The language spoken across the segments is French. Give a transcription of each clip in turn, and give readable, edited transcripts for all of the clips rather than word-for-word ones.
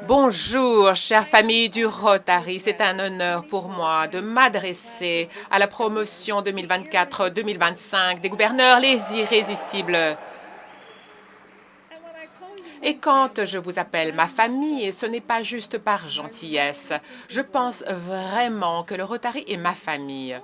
Bonjour, chère famille du Rotary. C'est un honneur pour moi de m'adresser à la promotion 2024-2025 des gouverneurs les irrésistibles. Et quand je vous appelle ma famille, ce n'est pas juste par gentillesse. Je pense vraiment que le Rotary est ma famille.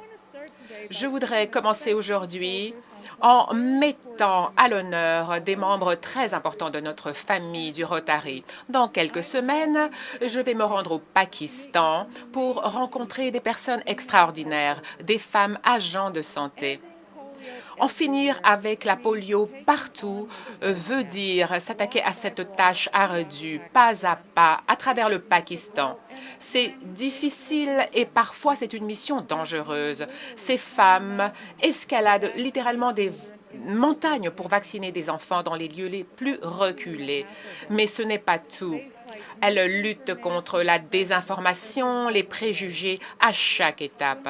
Je voudrais commencer aujourd'hui en mettant à l'honneur des membres très importants de notre famille du Rotary. Dans quelques semaines, je vais me rendre au Pakistan pour rencontrer des personnes extraordinaires, des femmes agents de santé. En finir avec la polio partout veut dire s'attaquer à cette tâche ardue, pas à pas, à travers le Pakistan. C'est difficile et parfois c'est une mission dangereuse. Ces femmes escaladent littéralement des montagnes pour vacciner des enfants dans les lieux les plus reculés. Mais ce n'est pas tout. Elles luttent contre la désinformation, les préjugés à chaque étape.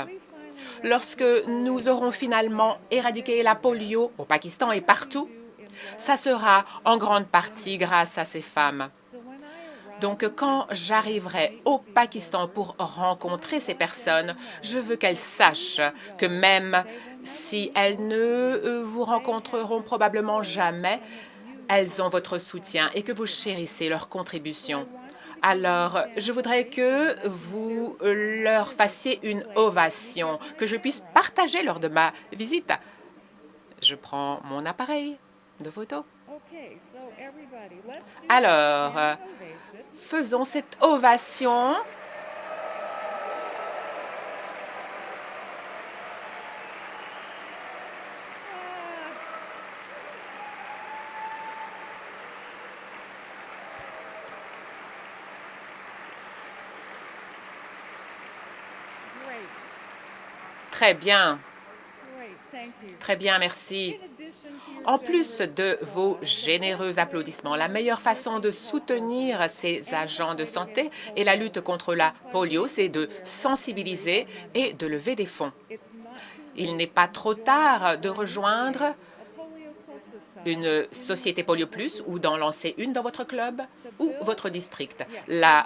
Lorsque nous aurons finalement éradiqué la polio au Pakistan et partout, ça sera en grande partie grâce à ces femmes. Donc, quand j'arriverai au Pakistan pour rencontrer ces personnes, je veux qu'elles sachent que même si elles ne vous rencontreront probablement jamais, elles ont votre soutien et que vous chérissez leur contribution. Alors, je voudrais que vous leur fassiez une ovation, que je puisse partager lors de ma visite. Je prends mon appareil de photo. Alors, faisons cette ovation. Très bien. Très bien, merci. En plus de vos généreux applaudissements, la meilleure façon de soutenir ces agents de santé et la lutte contre la polio, c'est de sensibiliser et de lever des fonds. Il n'est pas trop tard de rejoindre une société Polio Plus ou d'en lancer une dans votre club ou votre district. La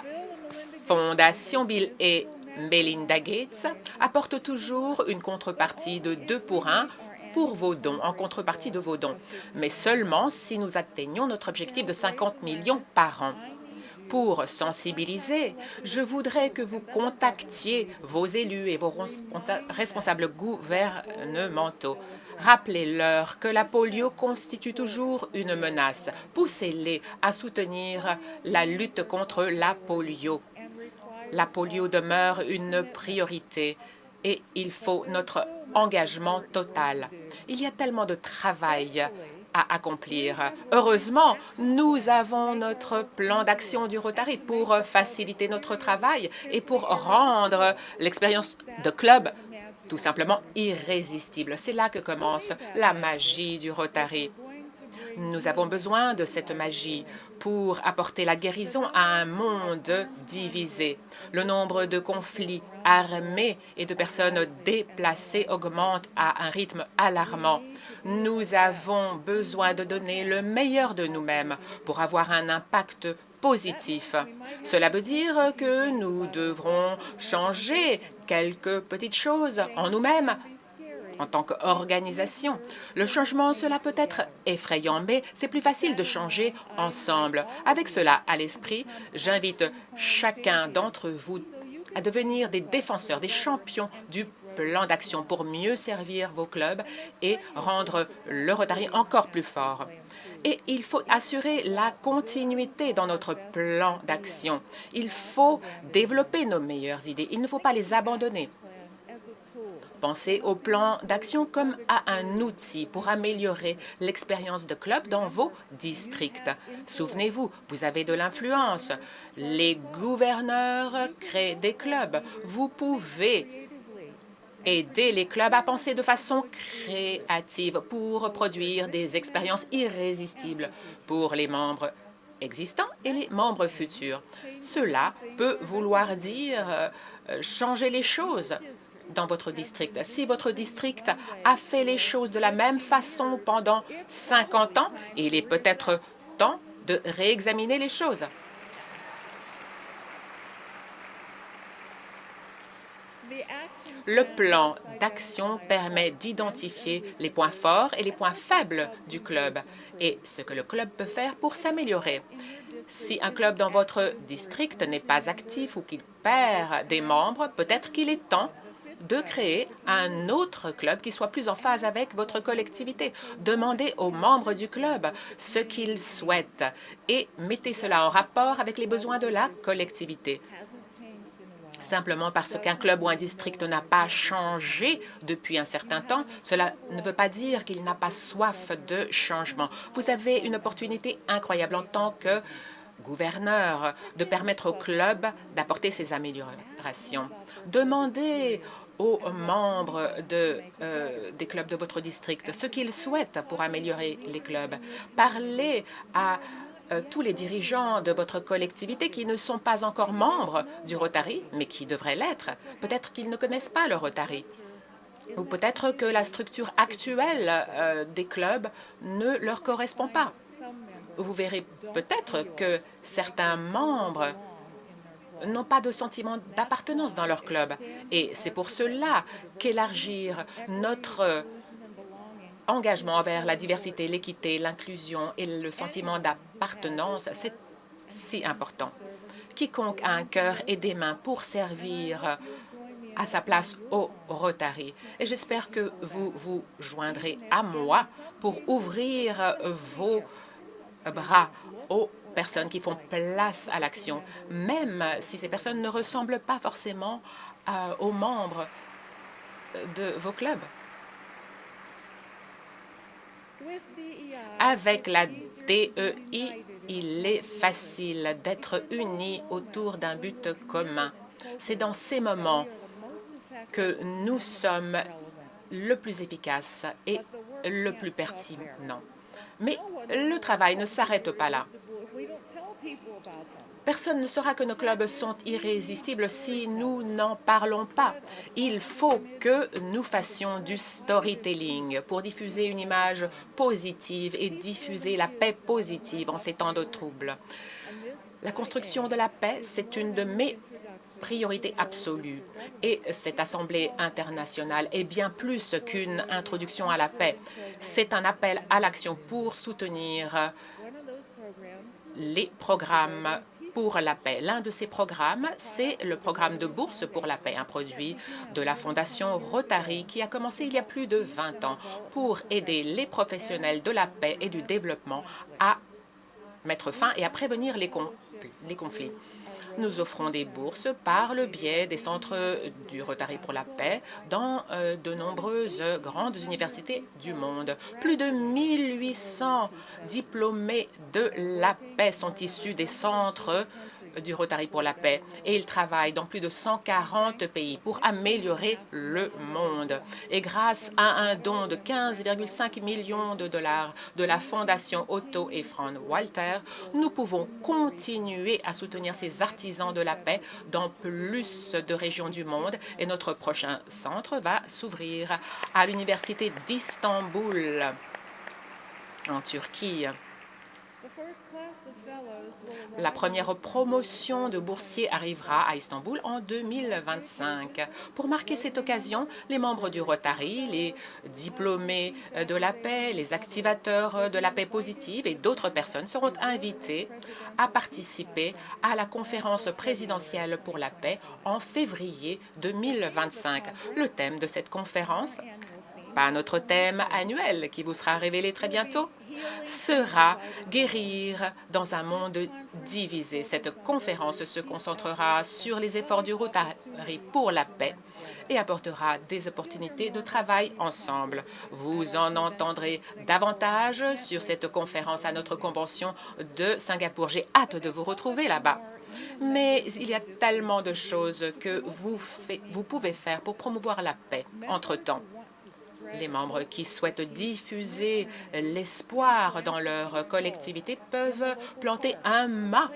Fondation Bill et Melinda Gates apporte toujours une contrepartie de 2 pour 1 pour vos dons, en contrepartie de vos dons, mais seulement si nous atteignons notre objectif de 50 millions par an. Pour sensibiliser, je voudrais que vous contactiez vos élus et vos responsables gouvernementaux. Rappelez-leur que la polio constitue toujours une menace. Poussez-les à soutenir la lutte contre la polio. La polio demeure une priorité et il faut notre engagement total. Il y a tellement de travail à accomplir. Heureusement, nous avons notre plan d'action du Rotary pour faciliter notre travail et pour rendre l'expérience de club tout simplement irrésistible. C'est là que commence la magie du Rotary. Nous avons besoin de cette magie pour apporter la guérison à un monde divisé. Le nombre de conflits armés et de personnes déplacées augmente à un rythme alarmant. Nous avons besoin de donner le meilleur de nous-mêmes pour avoir un impact positif. Cela veut dire que nous devrons changer quelques petites choses en nous-mêmes en tant qu'organisation. Le changement, cela peut être effrayant, mais c'est plus facile de changer ensemble. Avec cela à l'esprit, j'invite chacun d'entre vous à devenir des défenseurs, des champions du plan d'action pour mieux servir vos clubs et rendre le Rotary encore plus fort. Et il faut assurer la continuité dans notre plan d'action. Il faut développer nos meilleures idées. Il ne faut pas les abandonner. Pensez au plan d'action comme à un outil pour améliorer l'expérience de club dans vos districts. Souvenez-vous, vous avez de l'influence. Les gouverneurs créent des clubs. Vous pouvez aider les clubs à penser de façon créative pour produire des expériences irrésistibles pour les membres existants et les membres futurs. Cela peut vouloir dire changer les choses dans votre district. Si votre district a fait les choses de la même façon pendant 50 ans, il est peut-être temps de réexaminer les choses. Le plan d'action permet d'identifier les points forts et les points faibles du club et ce que le club peut faire pour s'améliorer. Si un club dans votre district n'est pas actif ou qu'il perd des membres, peut-être qu'il est temps de créer un autre club qui soit plus en phase avec votre collectivité. Demandez aux membres du club ce qu'ils souhaitent et mettez cela en rapport avec les besoins de la collectivité. Simplement parce qu'un club ou un district n'a pas changé depuis un certain temps, cela ne veut pas dire qu'il n'a pas soif de changement. Vous avez une opportunité incroyable en tant que gouverneur de permettre au club d'apporter ces améliorations. Demandez aux membres des clubs de votre district ce qu'ils souhaitent pour améliorer les clubs. Parlez à tous les dirigeants de votre collectivité qui ne sont pas encore membres du Rotary, mais qui devraient l'être. Peut-être qu'ils ne connaissent pas le Rotary. Ou peut-être que la structure actuelle des clubs ne leur correspond pas. Vous verrez peut-être que certains membres n'ont pas de sentiment d'appartenance dans leur club. Et c'est pour cela qu'élargir notre engagement envers la diversité, l'équité, l'inclusion et le sentiment d'appartenance, c'est si important. Quiconque a un cœur et des mains pour servir à sa place au Rotary. Et j'espère que vous vous joindrez à moi pour ouvrir vos bras aux personnes qui font place à l'action, même si ces personnes ne ressemblent pas forcément aux membres de vos clubs. Avec la DEI, il est facile d'être unis autour d'un but commun. C'est dans ces moments que nous sommes le plus efficaces et le plus pertinent. Mais le travail ne s'arrête pas là. Personne ne saura que nos clubs sont irrésistibles si nous n'en parlons pas. Il faut que nous fassions du storytelling pour diffuser une image positive et diffuser la paix positive en ces temps de troubles. La construction de la paix, c'est une de mes priorité absolue. Et cette Assemblée internationale est bien plus qu'une introduction à la paix. C'est un appel à l'action pour soutenir les programmes pour la paix. L'un de ces programmes, c'est le programme de bourse pour la paix, un produit de la Fondation Rotary qui a commencé il y a plus de 20 ans pour aider les professionnels de la paix et du développement à mettre fin et à prévenir les conflits. Nous offrons des bourses par le biais des centres du Rotary pour la paix dans de nombreuses grandes universités du monde. Plus de 1800 diplômés de la paix sont issus des centres du Rotary pour la paix et ils travaillent dans plus de 140 pays pour améliorer le monde. Et grâce à un don de 15,5 millions de dollars de la Fondation Otto et Frank Walter, nous pouvons continuer à soutenir ces artisans de la paix dans plus de régions du monde et notre prochain centre va s'ouvrir à l'Université d'Istanbul en Turquie. La première promotion de boursiers arrivera à Istanbul en 2025. Pour marquer cette occasion, les membres du Rotary, les diplômés de la paix, les activateurs de la paix positive et d'autres personnes seront invités à participer à la conférence présidentielle pour la paix en février 2025. Le thème de cette conférence, pas notre thème annuel qui vous sera révélé très bientôt, sera « Guérir dans un monde divisé ». Cette conférence se concentrera sur les efforts du Rotary pour la paix et apportera des opportunités de travail ensemble. Vous en entendrez davantage sur cette conférence à notre convention de Singapour. J'ai hâte de vous retrouver là-bas. Mais il y a tellement de choses que vous pouvez faire pour promouvoir la paix entre-temps. Les membres qui souhaitent diffuser l'espoir dans leur collectivité peuvent planter un mât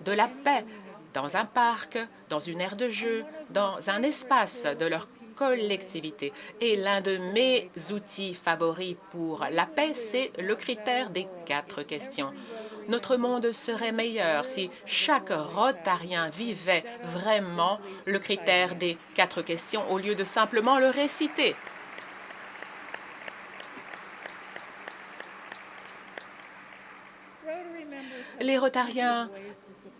de la paix dans un parc, dans une aire de jeu, dans un espace de leur collectivité. Et l'un de mes outils favoris pour la paix, c'est le critère des 4 questions. Notre monde serait meilleur si chaque Rotarien vivait vraiment le critère des 4 questions au lieu de simplement le réciter. Les Rotariens,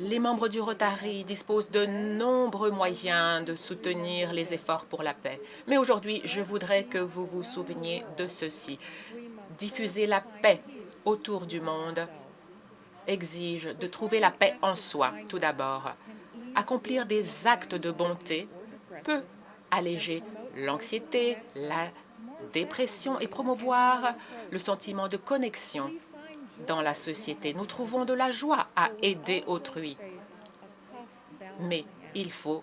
les membres du Rotary disposent de nombreux moyens de soutenir les efforts pour la paix. Mais aujourd'hui, je voudrais que vous vous souveniez de ceci. Diffuser la paix autour du monde exige de trouver la paix en soi, tout d'abord. Accomplir des actes de bonté peut alléger l'anxiété, la dépression et promouvoir le sentiment de connexion dans la société. Nous trouvons de la joie à aider autrui, mais il faut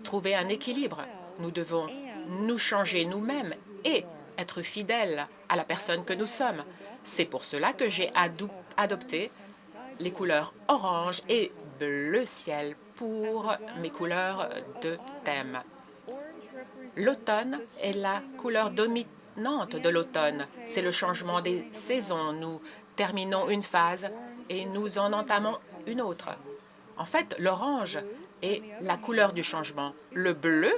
trouver un équilibre. Nous devons nous changer nous-mêmes et être fidèles à la personne que nous sommes. C'est pour cela que j'ai adopté les couleurs orange et bleu ciel pour mes couleurs de thème. L'automne est la couleur dominante de l'automne. C'est le changement des saisons. Nous terminons une phase et nous en entamons une autre. En fait, l'orange est la couleur du changement. Le bleu,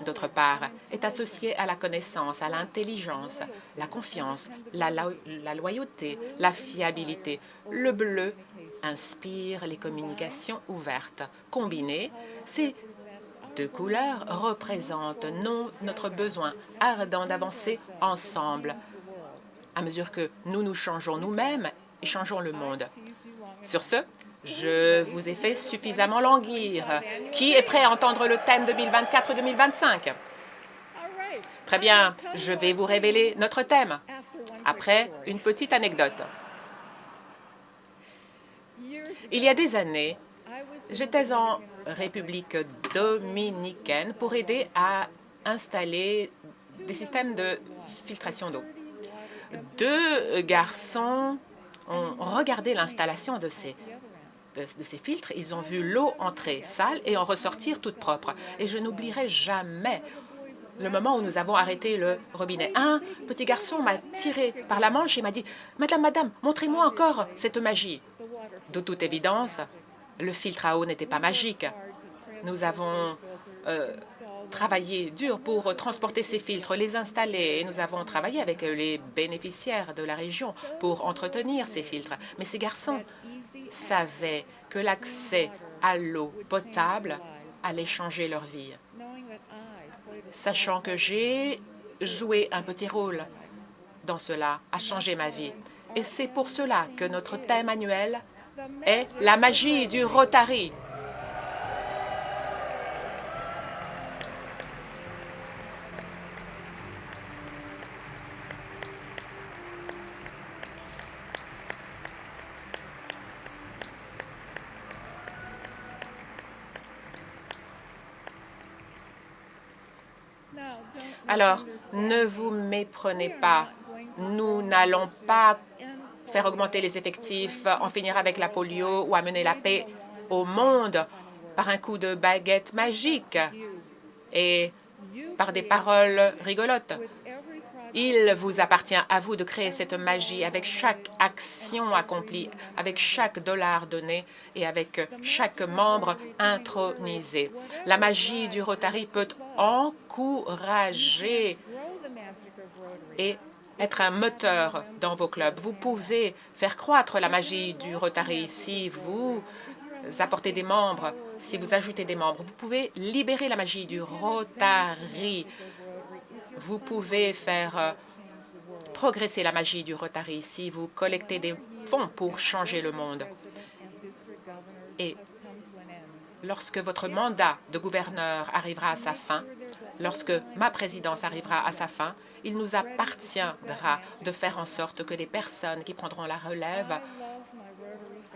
d'autre part, est associé à la connaissance, à l'intelligence, la confiance, la loyauté, la fiabilité. Le bleu inspire les communications ouvertes. Combinées, ces 2 couleurs représentent notre besoin ardent d'avancer ensemble à mesure que nous nous changeons nous-mêmes et changeons le monde. Sur ce, je vous ai fait suffisamment languir. Qui est prêt à entendre le thème 2024-2025? Très bien, je vais vous révéler notre thème après une petite anecdote. Il y a des années, j'étais en République dominicaine pour aider à installer des systèmes de filtration d'eau. 2 garçons ont regardé l'installation de ces filtres. Ils ont vu l'eau entrer sale et en ressortir toute propre. Et je n'oublierai jamais le moment où nous avons arrêté le robinet. Un petit garçon m'a tiré par la manche et m'a dit « Madame, montrez-moi encore cette magie ». De toute évidence, le filtre à eau n'était pas magique. Nous avons travaillé dur pour transporter ces filtres, les installer, et nous avons travaillé avec les bénéficiaires de la région pour entretenir ces filtres. Mais ces garçons savaient que l'accès à l'eau potable allait changer leur vie. Sachant que j'ai joué un petit rôle dans cela, a changé ma vie. Et c'est pour cela que notre thème annuel est la magie du Rotary. Alors, ne vous méprenez pas. Nous n'allons pas faire augmenter les effectifs, en finir avec la polio ou amener la paix au monde par un coup de baguette magique et par des paroles rigolotes. Il vous appartient à vous de créer cette magie avec chaque action accomplie, avec chaque dollar donné et avec chaque membre intronisé. La magie du Rotary peut encourager et être un moteur dans vos clubs. Vous pouvez faire croître la magie du Rotary si vous apportez des membres, si vous ajoutez des membres. Vous pouvez libérer la magie du Rotary. Vous pouvez faire progresser la magie du Rotary si vous collectez des fonds pour changer le monde. Et lorsque votre mandat de gouverneur arrivera à sa fin, lorsque ma présidence arrivera à sa fin, il nous appartiendra de faire en sorte que les personnes qui prendront la relève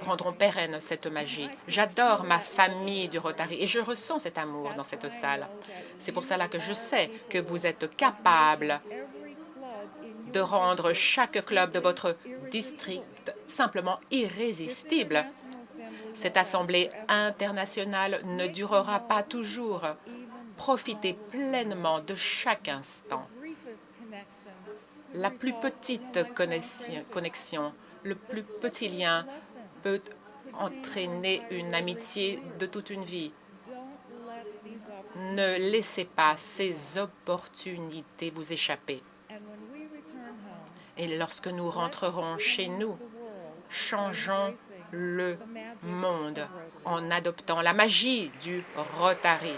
rendront pérenne cette magie. J'adore ma famille du Rotary et je ressens cet amour dans cette salle. C'est pour cela que je sais que vous êtes capables de rendre chaque club de votre district simplement irrésistible. Cette assemblée internationale ne durera pas toujours. Profitez pleinement de chaque instant. La plus petite connexion le plus petit lien peut entraîner une amitié de toute une vie. Ne laissez pas ces opportunités vous échapper. Et lorsque nous rentrerons chez nous, changeons le monde en adoptant la magie du Rotary.